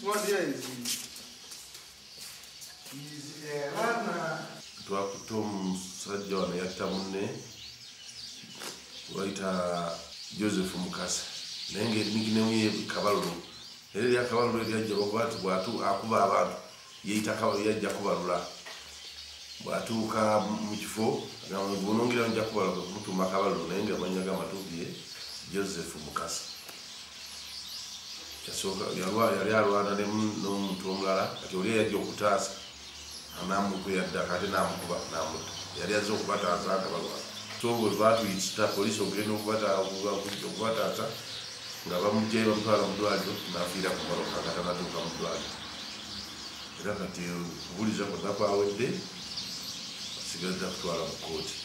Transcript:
What is twakutom sajja wano yatta munne wayita Joseph Mukasa naye ng'eriniginamu ye Kabalulu era erya Kabalulu eryajja bakuba nti bw'atu akuba abantu yeyita Kabalulu yajja kubalula bw'atuuka mu kifo bunongera nja kubalula kumutuuma Kabalulu naye ng'amannya g'amatuufu ye Joseph Mukasa yali alwana n'omuntu omulala kati oli yajja okutaasa anamukuyadda kati namukuba namutta yali azze okubataasa nga balwana so bwe baatuyita poliisi ogenda okubataasa nga bamugyayo bamutwala mu ddwaliro n'afiira ku maloka nga tanatuuka mu ddwaliro era kati okubuliza kwonna kwawedde asigaza kutwala mu kooti.